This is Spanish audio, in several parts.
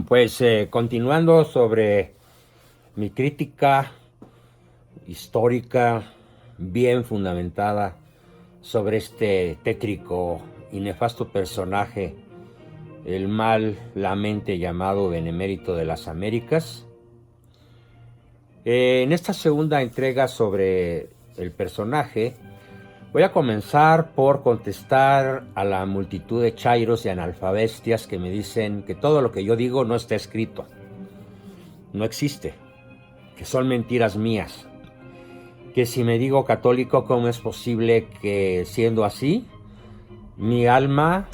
Pues continuando sobre mi crítica histórica bien fundamentada sobre este tétrico y nefasto personaje, el mal la mente llamado Benemérito de las Américas. En esta segunda entrega sobre el personaje, voy a comenzar por contestar a la multitud de chairos y analfabestias que me dicen que todo lo que yo digo no está escrito, no existe, que son mentiras mías, que si me digo católico, ¿cómo es posible que siendo así, mi alma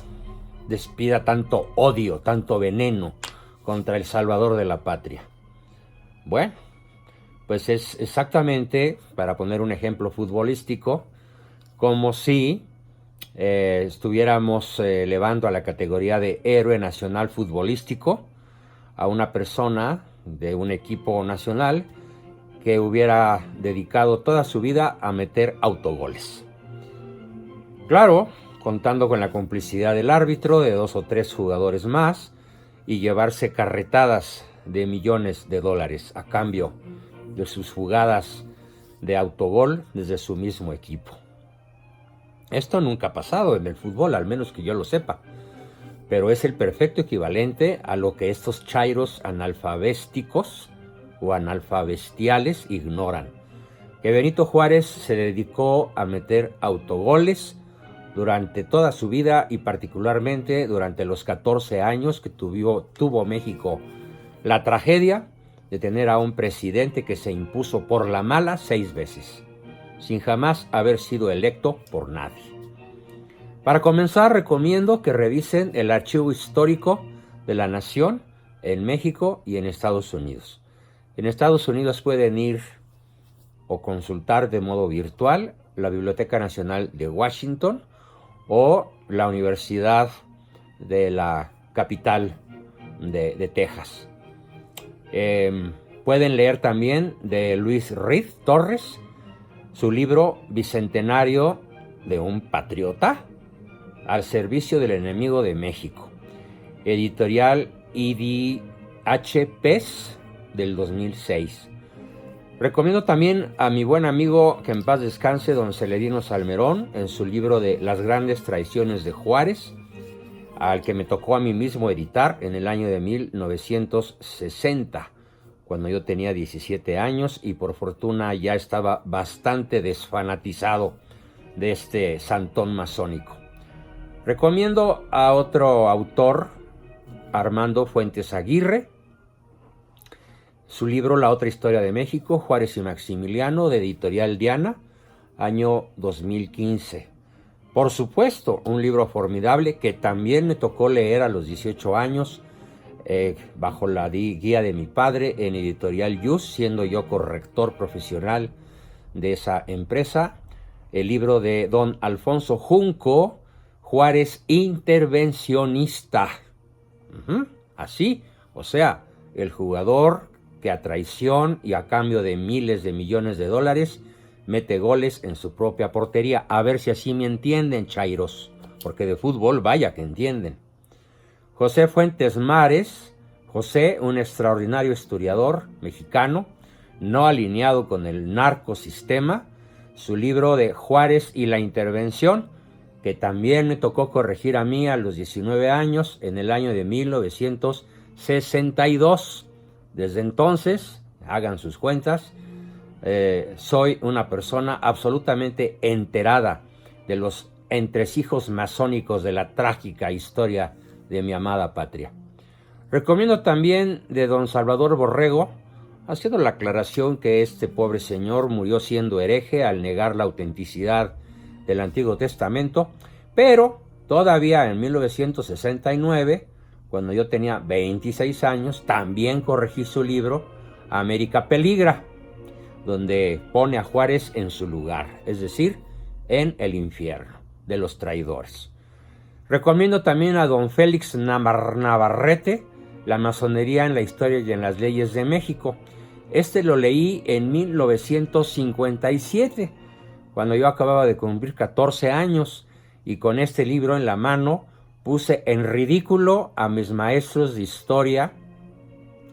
despida tanto odio, tanto veneno contra el Salvador de la patria? Bueno, pues es exactamente, para poner un ejemplo futbolístico, como si estuviéramos elevando a la categoría de héroe nacional futbolístico a una persona de un equipo nacional que hubiera dedicado toda su vida a meter autogoles. Claro, contando con la complicidad del árbitro, de 2 o 3 jugadores más, y llevarse carretadas de millones de dólares a cambio de sus jugadas de autogol desde su mismo equipo. Esto nunca ha pasado en el fútbol, al menos que yo lo sepa, pero es el perfecto equivalente a lo que estos chairos analfabésticos o analfabestiales ignoran, que Benito Juárez se dedicó a meter autogoles durante toda su vida y particularmente durante los 14 años que tuvo México la tragedia de tener a un presidente que se impuso por la mala 6 veces, sin jamás haber sido electo por nadie. Para comenzar, recomiendo que revisen el archivo histórico de la nación en México y en Estados Unidos. En Estados Unidos pueden ir o consultar de modo virtual la Biblioteca Nacional de Washington o la Universidad de la capital de Texas. Pueden leer también de Luis Reed Torres su libro Bicentenario de un Patriota al servicio del enemigo de México, editorial IDH PES del 2006. Recomiendo también a mi buen amigo, que en paz descanse, don Celedino Salmerón, en su libro de Las grandes traiciones de Juárez, al que me tocó a mí mismo editar en el año de 1960, cuando yo tenía 17 años y por fortuna ya estaba bastante desfanatizado de este santón masónico. Recomiendo a otro autor, Armando Fuentes Aguirre, su libro La otra historia de México, Juárez y Maximiliano, de editorial Diana, año 2015. Por supuesto, un libro formidable que también me tocó leer a los 18 años, bajo la guía de mi padre en editorial Yus, siendo yo corrector profesional de esa empresa, el libro de don Alfonso Junco, Juárez intervencionista. Así, o sea, el jugador que a traición y a cambio de miles de millones de dólares mete goles en su propia portería. A ver si así me entienden, chairos, porque de fútbol vaya que entienden. José Fuentes Mares, José, un extraordinario historiador mexicano, no alineado con el narcosistema, su libro de Juárez y la intervención, que también me tocó corregir a mí a los 19 años, en el año de 1962. Desde entonces, hagan sus cuentas, soy una persona absolutamente enterada de los entresijos masónicos de la trágica historia de mi amada patria. Recomiendo también de don Salvador Borrego, haciendo la aclaración que este pobre señor murió siendo hereje al negar la autenticidad del Antiguo Testamento, pero todavía en 1969, cuando yo tenía 26 años, también corregí su libro América Peligra, donde pone a Juárez en su lugar, es decir, en el infierno de los traidores. Recomiendo también a don Félix Navarrete, La masonería en la historia y en las leyes de México. Este lo leí en 1957, cuando yo acababa de cumplir 14 años, y con este libro en la mano puse en ridículo a mis maestros de historia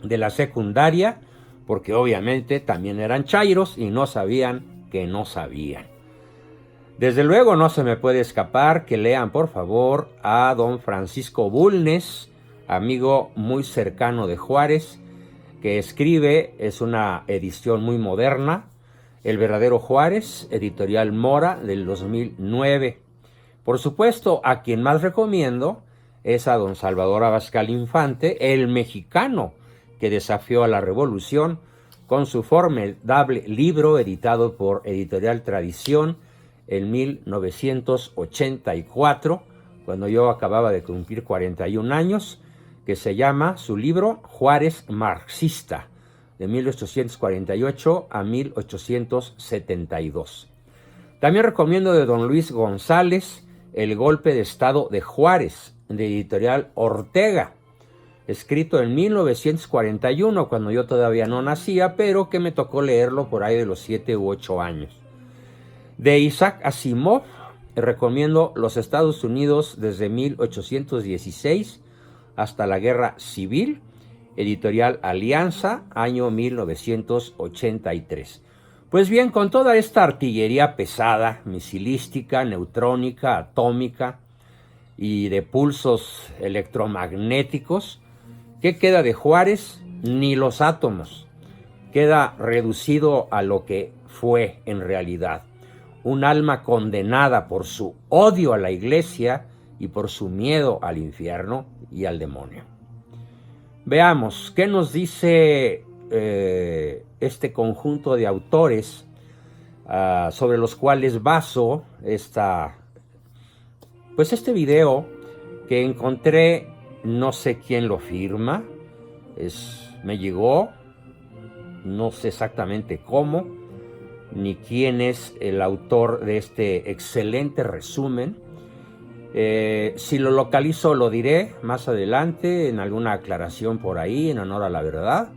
de la secundaria, porque obviamente también eran chairos y no sabían que no sabían. Desde luego no se me puede escapar que lean por favor a don Francisco Bulnes, amigo muy cercano de Juárez, que escribe, es una edición muy moderna, El verdadero Juárez, editorial Mora, del 2009. Por supuesto, a quien más recomiendo es a don Salvador Abascal Infante, el mexicano que desafió a la revolución, con su formidable libro editado por Editorial Tradición en 1984, cuando yo acababa de cumplir 41 años, que se llama su libro Juárez Marxista, de 1848 a 1872. También recomiendo de don Luis González El golpe de estado de Juárez, de Editorial Ortega, escrito en 1941, cuando yo todavía no nacía, pero que me tocó leerlo por ahí de los 7 u 8 años. De Isaac Asimov recomiendo Los Estados Unidos desde 1816 hasta la Guerra Civil, Editorial Alianza, año 1983. Pues bien, con toda esta artillería pesada, misilística, neutrónica, atómica y de pulsos electromagnéticos, ¿qué queda de Juárez? Ni los átomos. Queda reducido a lo que fue en realidad. Un alma condenada por su odio a la iglesia y por su miedo al infierno y al demonio. Veamos, ¿qué nos dice este conjunto de autores sobre los cuales baso este video que encontré? No sé quién lo firma, me llegó, no sé exactamente cómo, ni quién es el autor de este excelente resumen. Si lo localizo lo diré más adelante en alguna aclaración por ahí en honor a la verdad.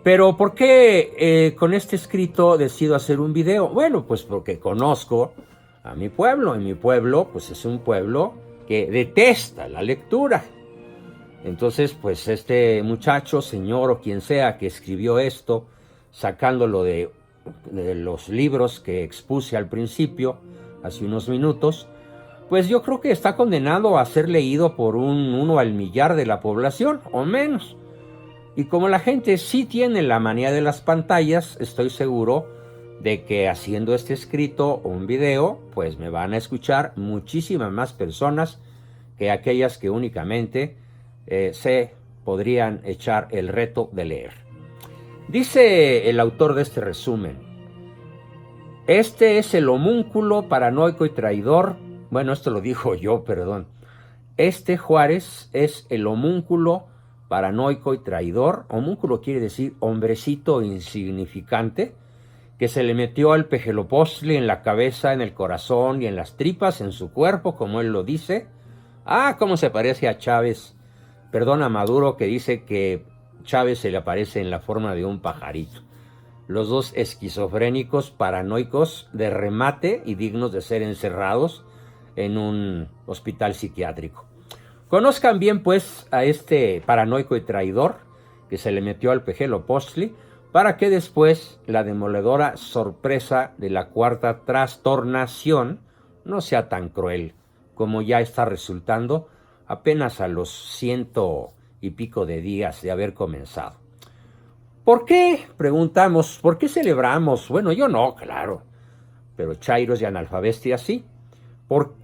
Pero ¿por qué con este escrito decido hacer un video? Bueno, pues porque conozco a mi pueblo. Y mi pueblo pues es un pueblo que detesta la lectura. Entonces pues este muchacho, señor o quien sea que escribió esto, sacándolo de los libros que expuse al principio, hace unos minutos, pues yo creo que está condenado a ser leído por uno al millar de la población, o menos. Y como la gente sí tiene la manía de las pantallas, estoy seguro de que haciendo este escrito o un video, pues me van a escuchar muchísimas más personas que aquellas que únicamente se podrían echar el reto de leer. Dice el autor de este resumen: este es el homúnculo paranoico y traidor. Bueno, esto lo dijo yo, perdón. Este Juárez es el homúnculo paranoico y traidor. Homúnculo quiere decir hombrecito insignificante, que se le metió al Pejelopostli en la cabeza, en el corazón y en las tripas, en su cuerpo, como él lo dice. Ah, cómo se parece a Chávez. Perdón, a Maduro, que dice que Chávez se le aparece en la forma de un pajarito. Los dos esquizofrénicos, paranoicos, de remate y dignos de ser encerrados en un hospital psiquiátrico. Conozcan bien, pues, a este paranoico y traidor que se le metió al Pejelopostli para que después la demoledora sorpresa de la cuarta trastornación no sea tan cruel como ya está resultando apenas a los 100 y pico de días de haber comenzado. ¿Por qué? Preguntamos, ¿por qué celebramos? Bueno, yo no, claro, pero chairos y analfabestias sí.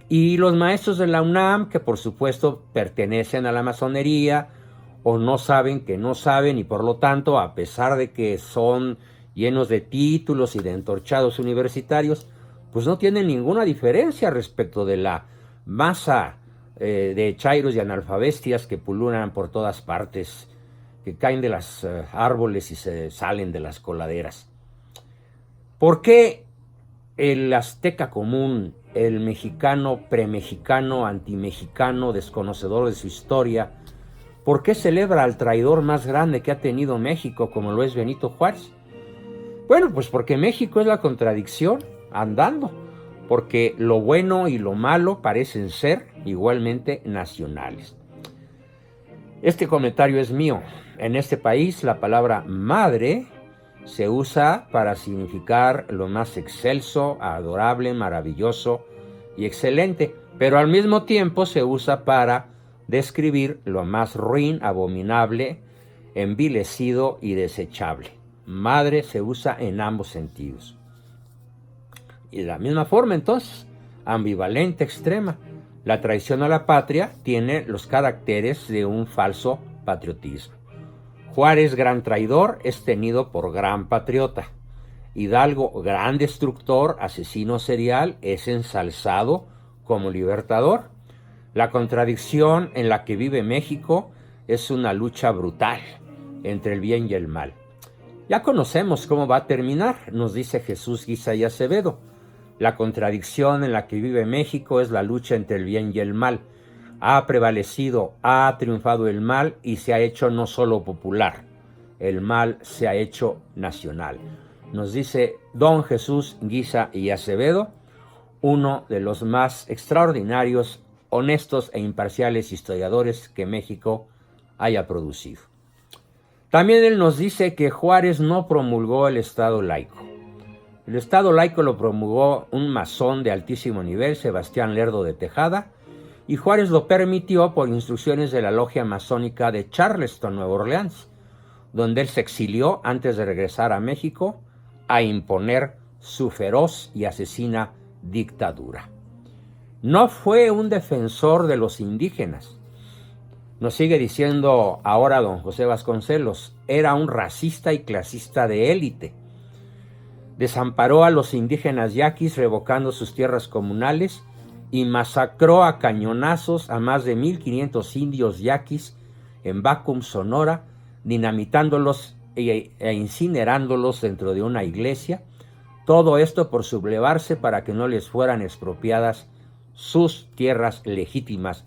Y los maestros de la UNAM, que por supuesto pertenecen a la masonería, o no saben que no saben, y por lo tanto, a pesar de que son llenos de títulos y de entorchados universitarios, pues no tienen ninguna diferencia respecto de la masa de chairos y analfabestias que pululan por todas partes, que caen de los árboles y se salen de las coladeras. ¿Por qué el azteca común, el mexicano, premexicano, antimexicano, desconocedor de su historia, por qué celebra al traidor más grande que ha tenido México, como lo es Benito Juárez? Bueno, pues porque México es la contradicción andando, porque lo bueno y lo malo parecen ser igualmente nacionales. Este comentario es mío. En este país la palabra madre se usa para significar lo más excelso, adorable, maravilloso y excelente, pero al mismo tiempo se usa para describir lo más ruin, abominable, envilecido y desechable. Madre se usa en ambos sentidos. Y de la misma forma, entonces, ambivalente, extrema. La traición a la patria tiene los caracteres de un falso patriotismo. Juárez, gran traidor, es tenido por gran patriota. Hidalgo, gran destructor, asesino serial, es ensalzado como libertador. La contradicción en la que vive México es una lucha brutal entre el bien y el mal. Ya conocemos cómo va a terminar, nos dice Jesús Guisa y Acevedo. La contradicción en la que vive México es la lucha entre el bien y el mal. Ha prevalecido, ha triunfado el mal y se ha hecho no solo popular, el mal se ha hecho nacional. Nos dice don Jesús Guisa y Acevedo, uno de los más extraordinarios, honestos e imparciales historiadores que México haya producido. También él nos dice que Juárez no promulgó el Estado laico. El Estado laico lo promulgó un masón de altísimo nivel, Sebastián Lerdo de Tejada, y Juárez lo permitió por instrucciones de la logia masónica de Charleston, Nueva Orleans, donde él se exilió antes de regresar a México a imponer su feroz y asesina dictadura. No fue un defensor de los indígenas. Nos sigue diciendo ahora don José Vasconcelos, era un racista y clasista de élite. Desamparó a los indígenas yaquis revocando sus tierras comunales y masacró a cañonazos a más de 1,500 indios yaquis en Bacum, Sonora, dinamitándolos e incinerándolos dentro de una iglesia. Todo esto por sublevarse para que no les fueran expropiadas sus tierras legítimas,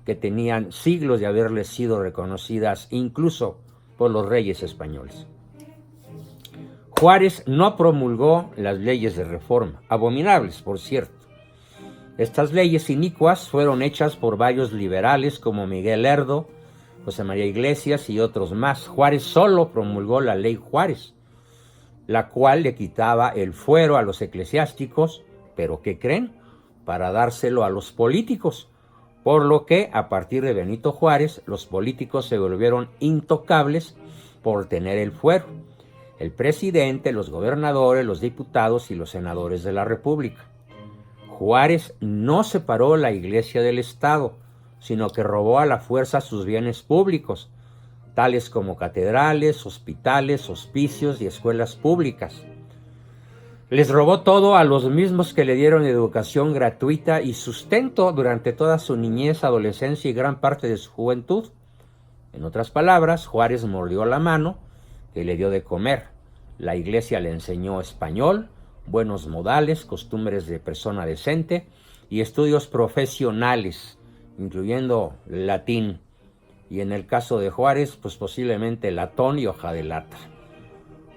que tenían siglos de haberles sido reconocidas incluso por los reyes españoles. Juárez no promulgó las leyes de reforma, abominables, por cierto. Estas leyes inicuas fueron hechas por varios liberales como Miguel Lerdo, José María Iglesias y otros más. Juárez solo promulgó la ley Juárez, la cual le quitaba el fuero a los eclesiásticos, pero ¿qué creen? Para dárselo a los políticos, por lo que a partir de Benito Juárez los políticos se volvieron intocables por tener el fuero. El presidente, los gobernadores, los diputados y los senadores de la República. Juárez no separó la iglesia del Estado, sino que robó a la fuerza sus bienes públicos, tales como catedrales, hospitales, hospicios y escuelas públicas. Les robó todo a los mismos que le dieron educación gratuita y sustento durante toda su niñez, adolescencia y gran parte de su juventud. En otras palabras, Juárez mordió la mano que le dio de comer. La iglesia le enseñó español, buenos modales, costumbres de persona decente y estudios profesionales, incluyendo latín. Y en el caso de Juárez, pues posiblemente latón y hoja de lata.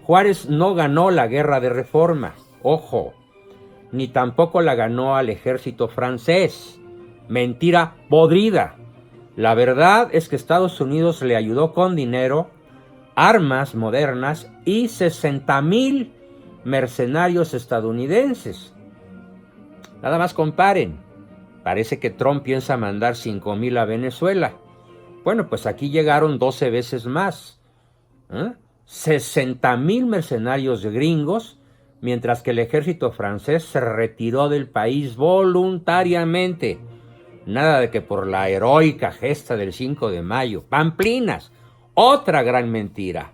Juárez no ganó la guerra de reforma, ojo, ni tampoco la ganó al ejército francés. Mentira podrida. La verdad es que Estados Unidos le ayudó con dinero, armas modernas y 60,000 mercenarios estadounidenses. Nada más comparen. Parece que Trump piensa mandar 5,000 a Venezuela. Bueno, pues aquí llegaron 12 veces más. 60,000 mercenarios gringos, mientras que el ejército francés se retiró del país voluntariamente. Nada de que por la heroica gesta del 5 de mayo. Pamplinas. Otra gran mentira,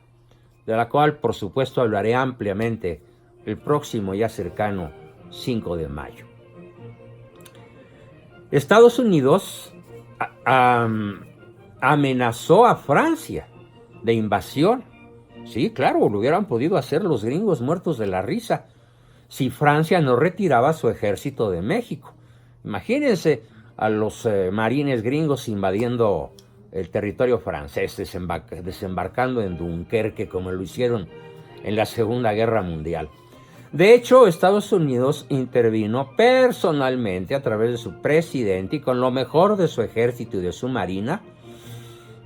de la cual por supuesto hablaré ampliamente el próximo ya cercano 5 de mayo. Estados Unidos amenazó a Francia de invasión. Sí, claro, lo hubieran podido hacer los gringos muertos de la risa si Francia no retiraba su ejército de México. Imagínense a los marines gringos invadiendo el territorio francés, desembarcando en Dunkerque como lo hicieron en la Segunda Guerra Mundial. De hecho, Estados Unidos intervino personalmente a través de su presidente y con lo mejor de su ejército y de su marina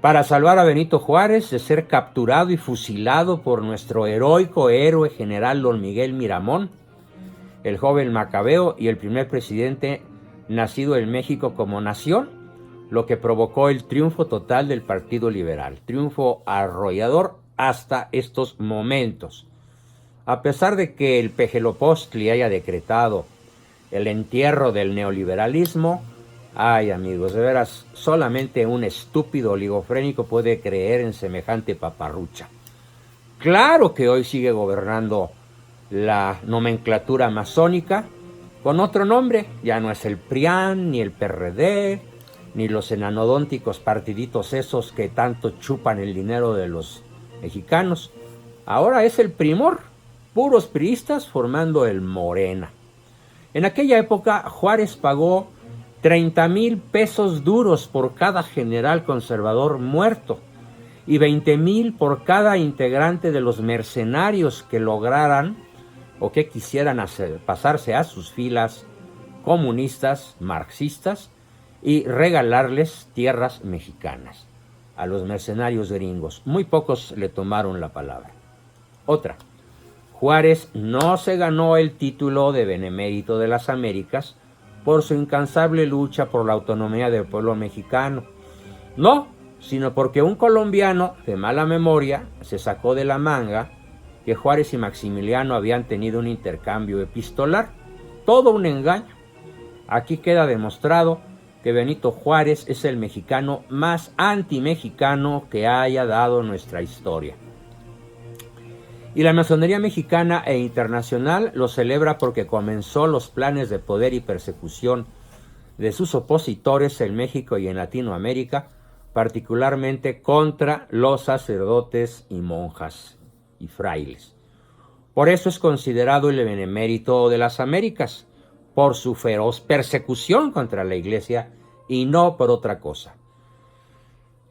para salvar a Benito Juárez de ser capturado y fusilado por nuestro heroico héroe general Don Miguel Miramón, el joven macabeo y el primer presidente nacido en México como nación, lo que provocó el triunfo total del Partido Liberal, triunfo arrollador hasta estos momentos. A pesar de que el Pejelopostli haya decretado el entierro del neoliberalismo, ay amigos, de veras, solamente un estúpido oligofrénico puede creer en semejante paparrucha. Claro que hoy sigue gobernando la nomenclatura masónica con otro nombre, ya no es el PRIAN, ni el PRD, ni los enanodónticos partiditos esos que tanto chupan el dinero de los mexicanos. Ahora es el Primor, puros priistas formando el Morena. En aquella época Juárez pagó 30,000 pesos duros por cada general conservador muerto y 20,000 por cada integrante de los mercenarios que lograran o que quisieran pasarse a sus filas comunistas, marxistas y regalarles tierras mexicanas a los mercenarios gringos. Muy pocos le tomaron la palabra. Otra, Juárez no se ganó el título de Benemérito de las Américas por su incansable lucha por la autonomía del pueblo mexicano. No, sino porque un colombiano de mala memoria se sacó de la manga que Juárez y Maximiliano habían tenido un intercambio epistolar. Todo un engaño. Aquí queda demostrado que Benito Juárez es el mexicano más antimexicano que haya dado nuestra historia. Y la masonería mexicana e internacional lo celebra porque comenzó los planes de poder y persecución de sus opositores en México y en Latinoamérica, particularmente contra los sacerdotes y monjas y frailes. Por eso es considerado el Benemérito de las Américas, por su feroz persecución contra la Iglesia y no por otra cosa.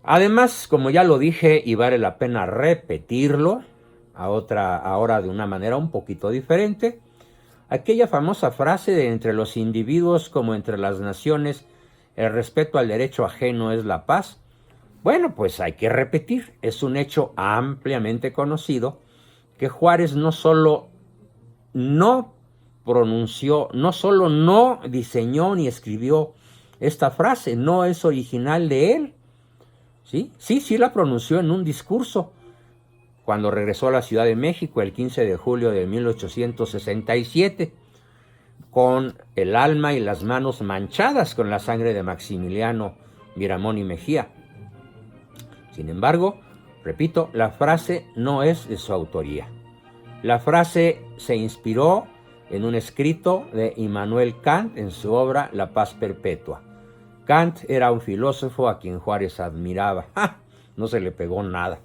Además, como ya lo dije y vale la pena repetirlo, ahora de una manera un poquito diferente, aquella famosa frase de entre los individuos como entre las naciones, el respeto al derecho ajeno es la paz. Bueno, pues hay que repetir, es un hecho ampliamente conocido que Juárez no solo no diseñó ni escribió esta frase, no es original de él. Sí la pronunció en un discurso cuando regresó a la Ciudad de México el 15 de julio de 1867, con el alma y las manos manchadas con la sangre de Maximiliano Miramón y Mejía. Sin embargo, repito, la frase no es de su autoría. La frase se inspiró en un escrito de Immanuel Kant en su obra La Paz Perpetua. Kant era un filósofo a quien Juárez admiraba. ¡Ja! No se le pegó nada.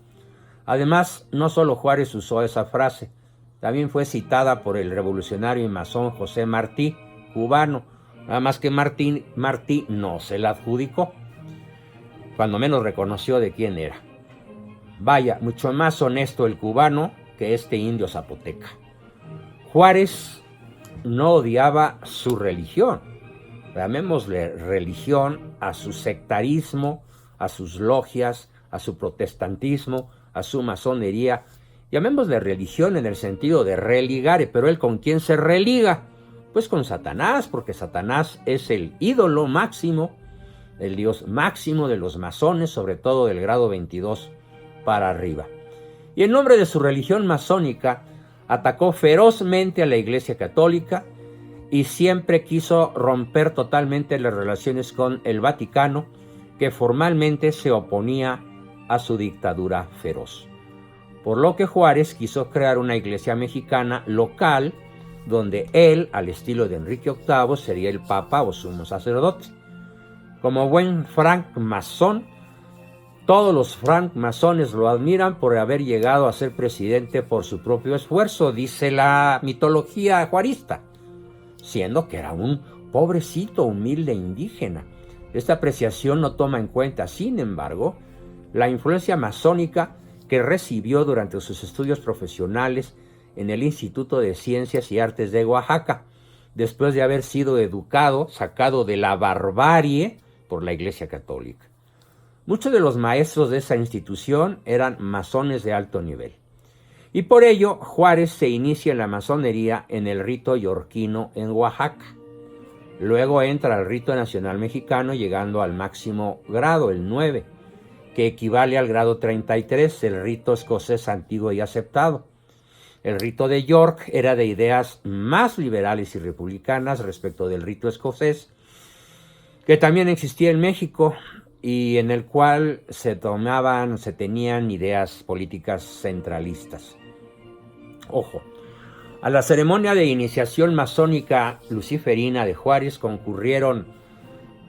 Además, no solo Juárez usó esa frase, también fue citada por el revolucionario y masón José Martí, cubano, nada más que Martí no se la adjudicó, cuando menos reconoció de quién era. Vaya, mucho más honesto el cubano que este indio zapoteca. Juárez no odiaba su religión, llamémosle religión a su sectarismo, a sus logias, a su protestantismo, a su masonería, llamémosle religión en el sentido de religare, pero él ¿con quién se religa? Pues con Satanás, porque Satanás es el ídolo máximo, el dios máximo de los masones, sobre todo del grado 22 para arriba. Y en nombre de su religión masónica, atacó ferozmente a la Iglesia Católica y siempre quiso romper totalmente las relaciones con el Vaticano, que formalmente se oponía a su dictadura feroz. Por lo que Juárez quiso crear una iglesia mexicana local, donde él, al estilo de Enrique VIII, sería el papa o sumo sacerdote. Como buen francmasón, todos los francmasones lo admiran por haber llegado a ser presidente por su propio esfuerzo, dice la mitología juarista, siendo que era un pobrecito, humilde indígena. Esta apreciación no toma en cuenta, sin embargo, la influencia masónica que recibió durante sus estudios profesionales en el Instituto de Ciencias y Artes de Oaxaca, después de haber sido educado, sacado de la barbarie por la Iglesia Católica. Muchos de los maestros de esa institución eran masones de alto nivel. Y por ello, Juárez se inicia en la masonería en el rito yorquino en Oaxaca. Luego entra al rito nacional mexicano, llegando al máximo grado, el 9, que equivale al grado 33, el rito escocés antiguo y aceptado. El rito de York era de ideas más liberales y republicanas respecto del rito escocés, que también existía en México y en el cual se tenían ideas políticas centralistas. Ojo, a la ceremonia de iniciación masónica luciferina de Juárez concurrieron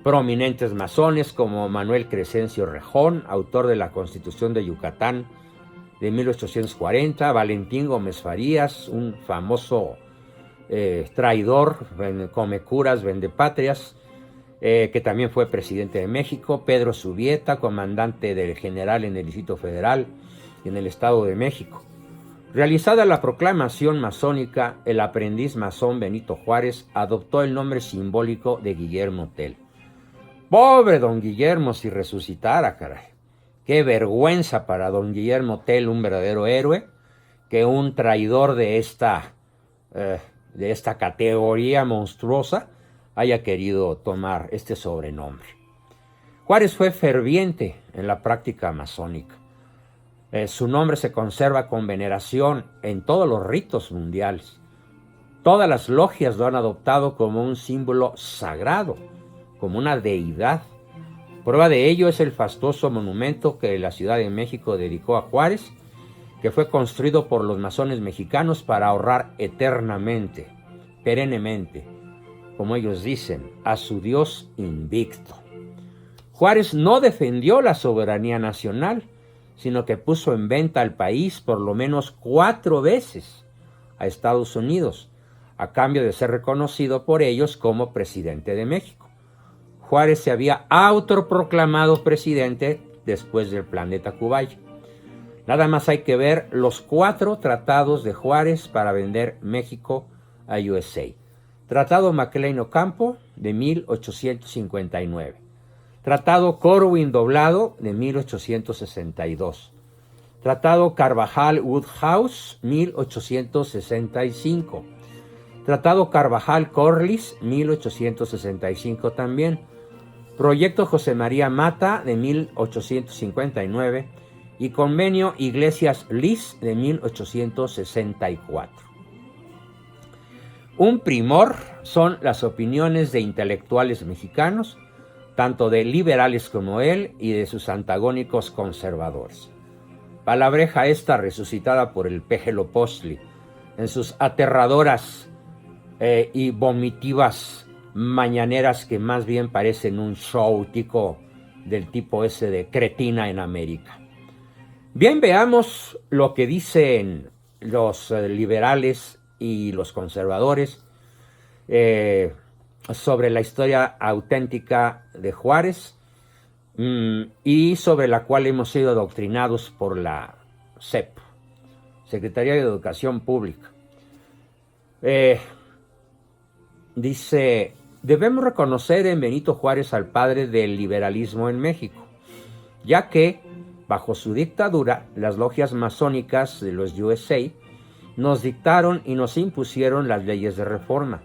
prominentes masones como Manuel Crescencio Rejón, autor de la Constitución de Yucatán de 1840, Valentín Gómez Farías, un famoso traidor, comecuras, vendepatrias, que también fue presidente de México, Pedro Subieta, comandante del general en el Distrito Federal y en el Estado de México. Realizada la proclamación masónica, el aprendiz masón Benito Juárez adoptó el nombre simbólico de Guillermo Tell. Pobre don Guillermo si resucitara, caray. Qué vergüenza para don Guillermo Tell, un verdadero héroe, que un traidor de esta categoría monstruosa haya querido tomar este sobrenombre. Juárez fue ferviente en la práctica masónica. Su nombre se conserva con veneración en todos los ritos mundiales. Todas las logias lo han adoptado como un símbolo sagrado, como una deidad. Prueba de ello es el fastuoso monumento que la Ciudad de México dedicó a Juárez, que fue construido por los masones mexicanos para ahorrar eternamente, perennemente, como ellos dicen, a su Dios invicto. Juárez no defendió la soberanía nacional, sino que puso en venta al país por lo menos 4 veces a Estados Unidos, a cambio de ser reconocido por ellos como presidente de México. Juárez se había autoproclamado presidente después del planeta Cubay. Nada más hay que ver los 4 tratados de Juárez para vender México a USA. Tratado McLean-Ocampo de 1859. Tratado Corwin-Doblado de 1862. Tratado Carvajal-Woodhouse, 1865. Tratado Carvajal-Corliss, 1865 también. Proyecto José María Mata, de 1859. Y Convenio Iglesias-Liz, de 1864. Un primor son las opiniones de intelectuales mexicanos, tanto de liberales como él y de sus antagónicos conservadores. Palabreja esta resucitada por el Péjelo Postli en sus aterradoras y vomitivas mañaneras que más bien parecen un show tico del tipo ese de Cretina en América. Bien, veamos lo que dicen los liberales y los conservadores sobre la historia auténtica de Juárez y sobre la cual hemos sido adoctrinados por la SEP, Secretaría de Educación Pública. Dice, debemos reconocer en Benito Juárez al padre del liberalismo en México, ya que, bajo su dictadura, las logias masónicas de los USA nos dictaron y nos impusieron las leyes de reforma,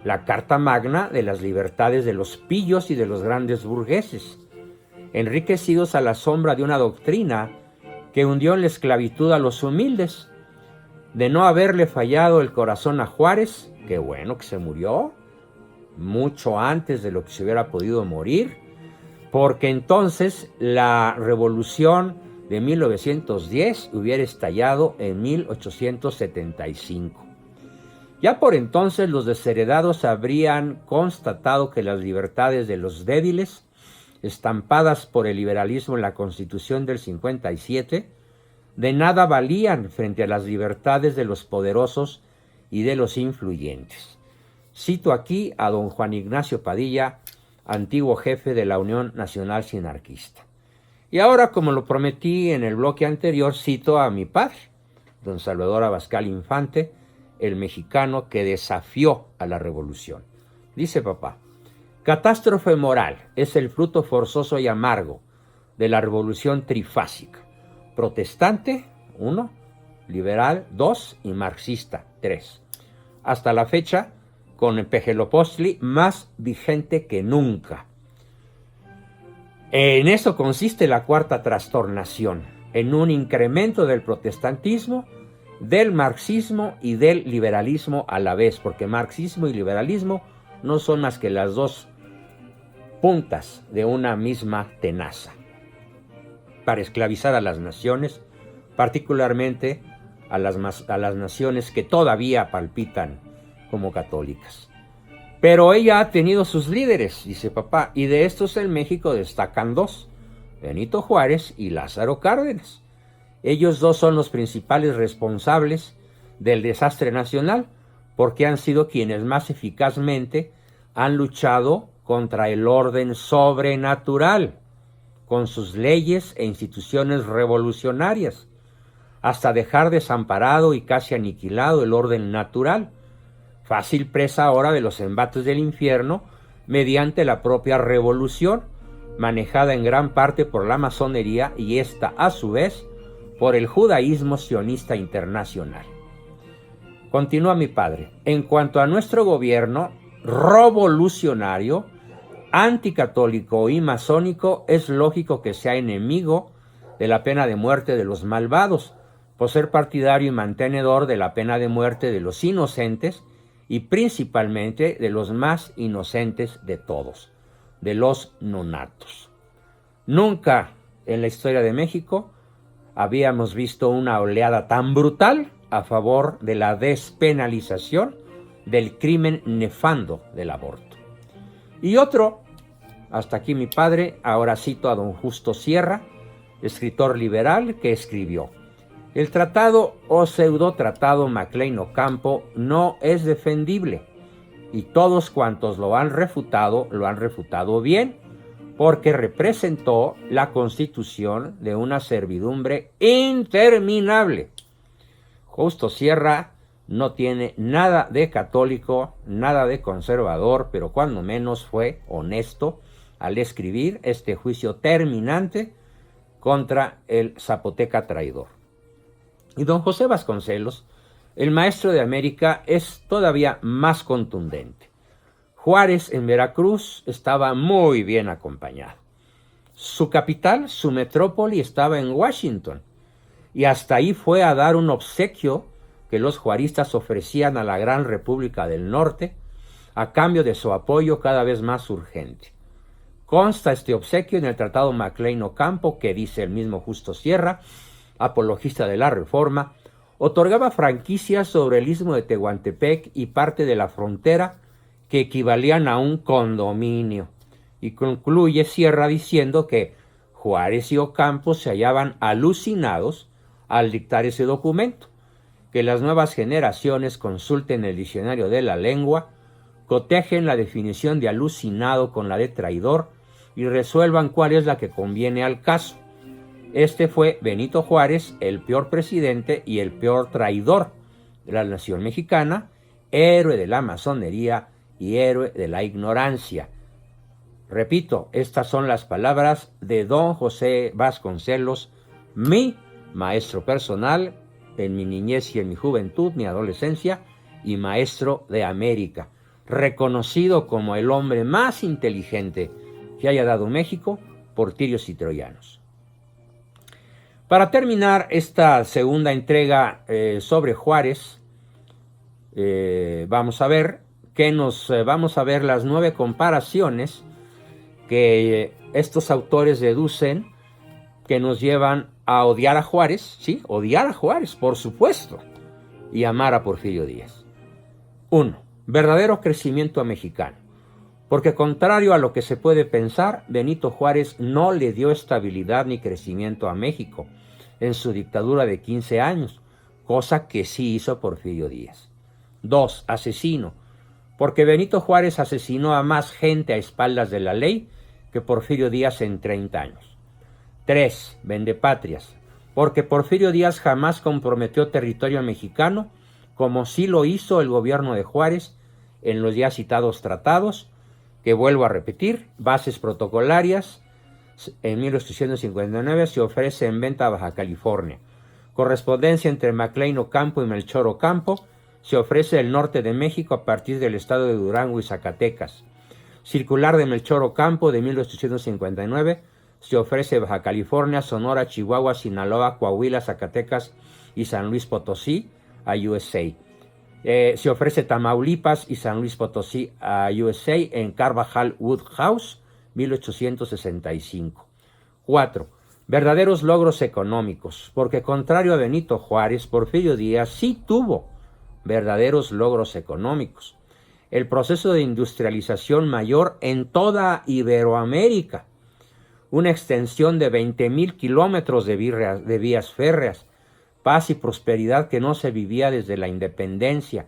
la Carta Magna de las libertades de los pillos y de los grandes burgueses, enriquecidos a la sombra de una doctrina que hundió en la esclavitud a los humildes. De no haberle fallado el corazón a Juárez, qué bueno que se murió, mucho antes de lo que se hubiera podido morir, porque entonces la revolución de 1910 hubiera estallado en 1875. Ya por entonces los desheredados habrían constatado que las libertades de los débiles, estampadas por el liberalismo en la Constitución del 57, de nada valían frente a las libertades de los poderosos y de los influyentes. Cito aquí a don Juan Ignacio Padilla, antiguo jefe de la Unión Nacional Sinarquista. Y ahora, como lo prometí en el bloque anterior, cito a mi padre, don Salvador Abascal Infante, el mexicano que desafió a la revolución. Dice papá: catástrofe moral es el fruto forzoso y amargo de la revolución trifásica: protestante, 1, liberal, 2, y marxista, 3. Hasta la fecha, con Pejelopostli más vigente que nunca. En eso consiste la cuarta trastornación, en un incremento del protestantismo, del marxismo y del liberalismo a la vez, porque marxismo y liberalismo no son más que las dos puntas de una misma tenaza, para esclavizar a las naciones, particularmente a las naciones que todavía palpitan como católicas. Pero ella ha tenido sus líderes, dice papá, y de estos en México destacan dos: Benito Juárez y Lázaro Cárdenas. Ellos dos son los principales responsables del desastre nacional, porque han sido quienes más eficazmente han luchado contra el orden sobrenatural, con sus leyes e instituciones revolucionarias, hasta dejar desamparado y casi aniquilado el orden natural, fácil presa ahora de los embates del infierno mediante la propia revolución, manejada en gran parte por la masonería y esta, a su vez, por el judaísmo sionista internacional. Continúa mi padre: en cuanto a nuestro gobierno revolucionario, anticatólico y masónico, es lógico que sea enemigo de la pena de muerte de los malvados, por ser partidario y mantenedor de la pena de muerte de los inocentes, y principalmente de los más inocentes de todos, de los nonatos. Nunca en la historia de México habíamos visto una oleada tan brutal a favor de la despenalización del crimen nefando del aborto. Y otro, hasta aquí mi padre, ahora cito a don Justo Sierra, escritor liberal, que escribió: el tratado o pseudotratado MacLean Ocampo no es defendible, y todos cuantos lo han refutado bien, porque representó la constitución de una servidumbre interminable. Justo Sierra no tiene nada de católico, nada de conservador, pero cuando menos fue honesto al escribir este juicio terminante contra el zapoteca traidor. Y don José Vasconcelos, el maestro de América, es todavía más contundente. Juárez en Veracruz estaba muy bien acompañado. Su capital, su metrópoli, estaba en Washington, y hasta ahí fue a dar un obsequio que los juaristas ofrecían a la Gran República del Norte a cambio de su apoyo cada vez más urgente. Consta este obsequio en el Tratado MacLean Ocampo, que, dice el mismo Justo Sierra, apologista de la Reforma, otorgaba franquicias sobre el istmo de Tehuantepec y parte de la frontera que equivalían a un condominio. Y concluye Sierra diciendo que Juárez y Ocampo se hallaban alucinados al dictar ese documento, que las nuevas generaciones consulten el diccionario de la lengua, cotejen la definición de alucinado con la de traidor y resuelvan cuál es la que conviene al caso. Este fue Benito Juárez, el peor presidente y el peor traidor de la nación mexicana, héroe de la masonería y héroe de la ignorancia. Repito, estas son las palabras de don José Vasconcelos, mi maestro personal en mi niñez y en mi juventud, mi adolescencia, y maestro de América, reconocido como el hombre más inteligente que haya dado México por tirios y troyanos. Para terminar esta segunda entrega sobre Juárez, vamos a ver las 9 comparaciones que estos autores deducen que nos llevan a odiar a Juárez, sí, odiar a Juárez, por supuesto, y amar a Porfirio Díaz. 1. Verdadero crecimiento mexicano. Porque contrario a lo que se puede pensar, Benito Juárez no le dio estabilidad ni crecimiento a México en su dictadura de 15 años, cosa que sí hizo Porfirio Díaz. 2. Asesino. Porque Benito Juárez asesinó a más gente a espaldas de la ley que Porfirio Díaz en 30 años. 3. Vendepatrias. porque Porfirio Díaz jamás comprometió territorio mexicano, como sí lo hizo el gobierno de Juárez en los ya citados tratados, que vuelvo a repetir, bases protocolarias. En 1859 se ofrece en venta a Baja California. Correspondencia entre McLean Ocampo y Melchor Ocampo. Se ofrece el norte de México a partir del estado de Durango y Zacatecas. Circular de Melchor Ocampo de 1859. Se ofrece Baja California, Sonora, Chihuahua, Sinaloa, Coahuila, Zacatecas y San Luis Potosí a USA. Se ofrece Tamaulipas y San Luis Potosí a USA en Carvajal Woodhouse, 1865. 4. Verdaderos logros económicos, porque contrario a Benito Juárez, Porfirio Díaz sí tuvo verdaderos logros económicos. El proceso de industrialización mayor en toda Iberoamérica, una extensión de 20,000 kilómetros de vías férreas, paz y prosperidad que no se vivía desde la independencia,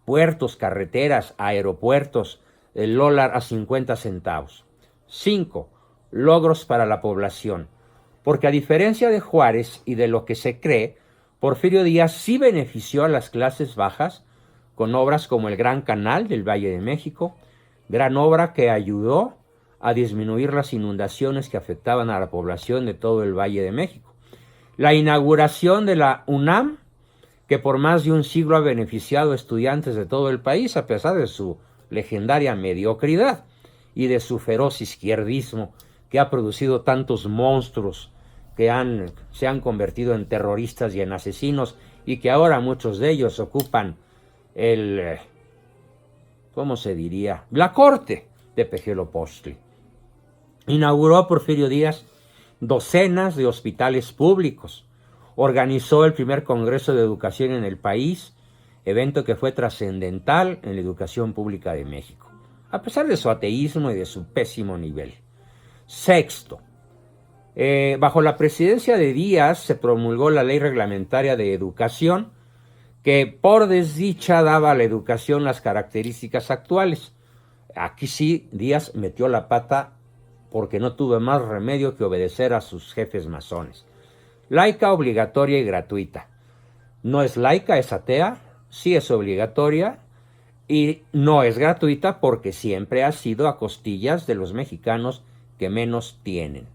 puertos, carreteras, aeropuertos, el dólar a 50 centavos. 5. Logros para la población, porque a diferencia de Juárez y de lo que se cree, Porfirio Díaz sí benefició a las clases bajas con obras como el Gran Canal del Valle de México, gran obra que ayudó a disminuir las inundaciones que afectaban a la población de todo el Valle de México. La inauguración de la UNAM, que por más de un siglo ha beneficiado a estudiantes de todo el país, a pesar de su legendaria mediocridad y de su feroz izquierdismo, que ha producido tantos monstruos que se han convertido en terroristas y en asesinos, y que ahora muchos de ellos ocupan ¿cómo se diría? La corte de Pejelopostli. Inauguró Porfirio Díaz docenas de hospitales públicos. Organizó el primer Congreso de Educación en el país, evento que fue trascendental en la educación pública de México, a pesar de su ateísmo y de su pésimo nivel. 6. Bajo la presidencia de Díaz se promulgó la Ley Reglamentaria de Educación, que por desdicha daba a la educación las características actuales. Aquí sí, Díaz metió la pata porque no tuvo más remedio que obedecer a sus jefes masones. Laica, obligatoria y gratuita. No es laica, es atea, sí es obligatoria y no es gratuita porque siempre ha sido a costillas de los mexicanos que menos tienen.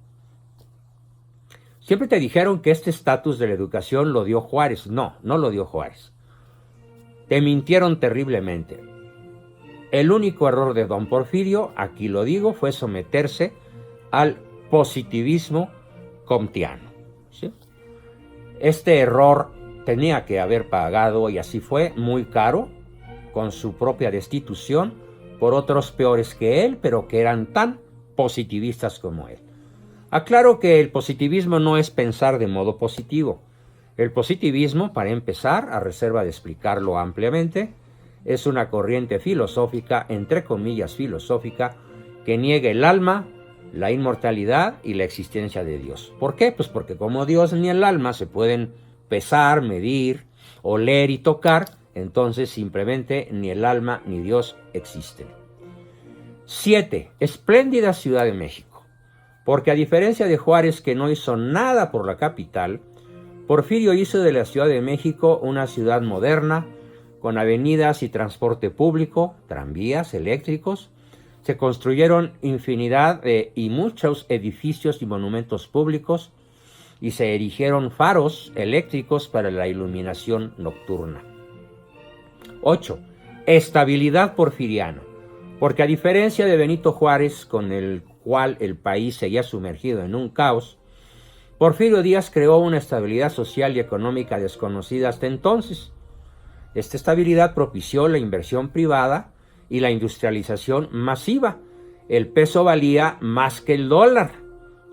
Siempre te dijeron que este estatus de la educación lo dio Juárez. No, no lo dio Juárez. Te mintieron terriblemente. El único error de don Porfirio, aquí lo digo, fue someterse al positivismo comtiano. ¿Sí? Este error tenía que haber pagado, y así fue, muy caro, con su propia destitución, por otros peores que él, pero que eran tan positivistas como él. Aclaro que el positivismo no es pensar de modo positivo. El positivismo, para empezar, a reserva de explicarlo ampliamente, es una corriente filosófica, entre comillas filosófica, que niega el alma, la inmortalidad y la existencia de Dios. ¿Por qué? Pues porque como Dios ni el alma se pueden pesar, medir, oler y tocar, entonces simplemente ni el alma ni Dios existen. 7. Espléndida Ciudad de México. Porque a diferencia de Juárez, que no hizo nada por la capital, Porfirio hizo de la Ciudad de México una ciudad moderna, con avenidas y transporte público, tranvías eléctricos. Se construyeron infinidad y muchos edificios y monumentos públicos, y se erigieron faros eléctricos para la iluminación nocturna. 8. Estabilidad porfiriana. Porque a diferencia de Benito Juárez, con el cual el país seguía sumergido en un caos, Porfirio Díaz creó una estabilidad social y económica desconocida hasta entonces. Esta estabilidad propició la inversión privada y la industrialización masiva. El peso valía más que el dólar,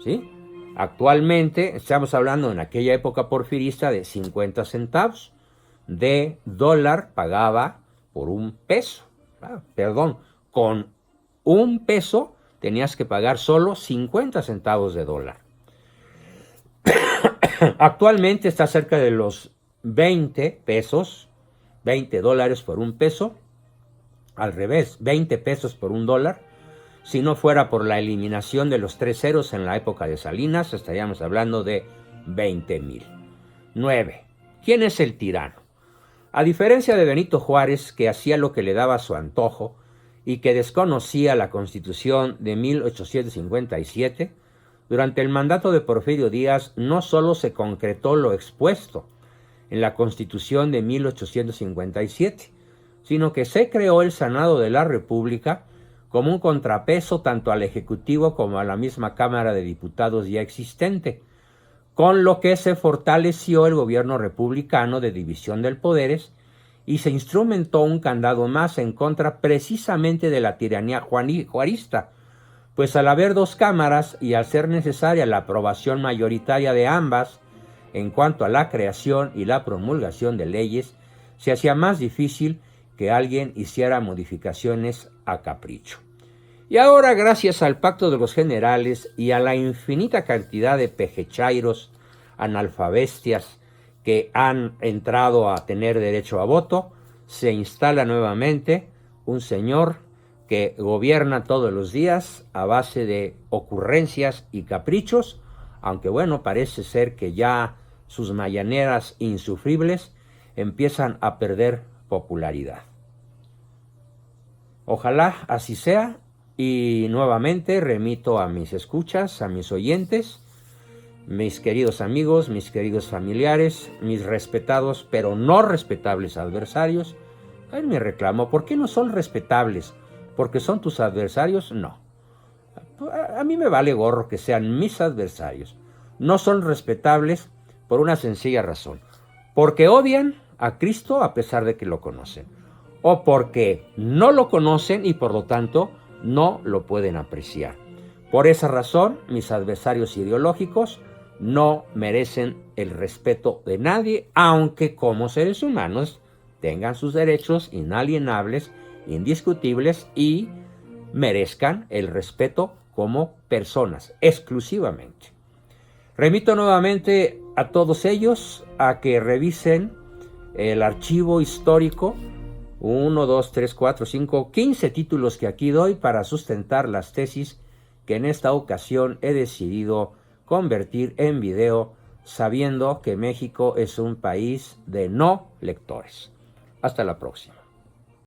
¿sí? Actualmente estamos hablando en aquella época porfirista de 50 centavos de dólar pagaba por un peso. Con un peso tenías que pagar solo 50 centavos de dólar. Actualmente está cerca de los 20 pesos, 20 dólares por un peso. Al revés, 20 pesos por un dólar. Si no fuera por la eliminación de los 3 ceros en la época de Salinas, estaríamos hablando de 20,000. 9. ¿Quién es el tirano? A diferencia de Benito Juárez, que hacía lo que le daba a su antojo y que desconocía la Constitución de 1857, durante el mandato de Porfirio Díaz no solo se concretó lo expuesto en la Constitución de 1857, sino que se creó el Senado de la República como un contrapeso tanto al Ejecutivo como a la misma Cámara de Diputados ya existente, con lo que se fortaleció el gobierno republicano de división de poderes y se instrumentó un candado más en contra precisamente de la tiranía juarista, pues al haber dos cámaras y al ser necesaria la aprobación mayoritaria de ambas en cuanto a la creación y la promulgación de leyes, se hacía más difícil que alguien hiciera modificaciones a capricho. Y ahora, gracias al Pacto de los Generales y a la infinita cantidad de pejechairos, analfabestias que han entrado a tener derecho a voto, se instala nuevamente un señor que gobierna todos los días a base de ocurrencias y caprichos, aunque bueno, parece ser que ya sus mañaneras insufribles empiezan a perder popularidad. Ojalá así sea. Y nuevamente remito a mis escuchas, a mis oyentes, mis queridos amigos, mis queridos familiares, mis respetados pero no respetables adversarios. A él me reclamo, ¿por qué no son respetables? ¿Porque son tus adversarios? No. A mí me vale gorro que sean mis adversarios. No son respetables por una sencilla razón. Porque odian a Cristo a pesar de que lo conocen. O porque no lo conocen y por lo tanto no lo pueden apreciar. Por esa razón, mis adversarios ideológicos no merecen el respeto de nadie, aunque como seres humanos tengan sus derechos inalienables, indiscutibles y merezcan el respeto como personas, exclusivamente. Remito nuevamente a todos ellos a que revisen el archivo histórico 1, 2, 3, 4, 5, 15 títulos que aquí doy para sustentar las tesis que en esta ocasión he decidido convertir en video, sabiendo que México es un país de no lectores. Hasta la próxima.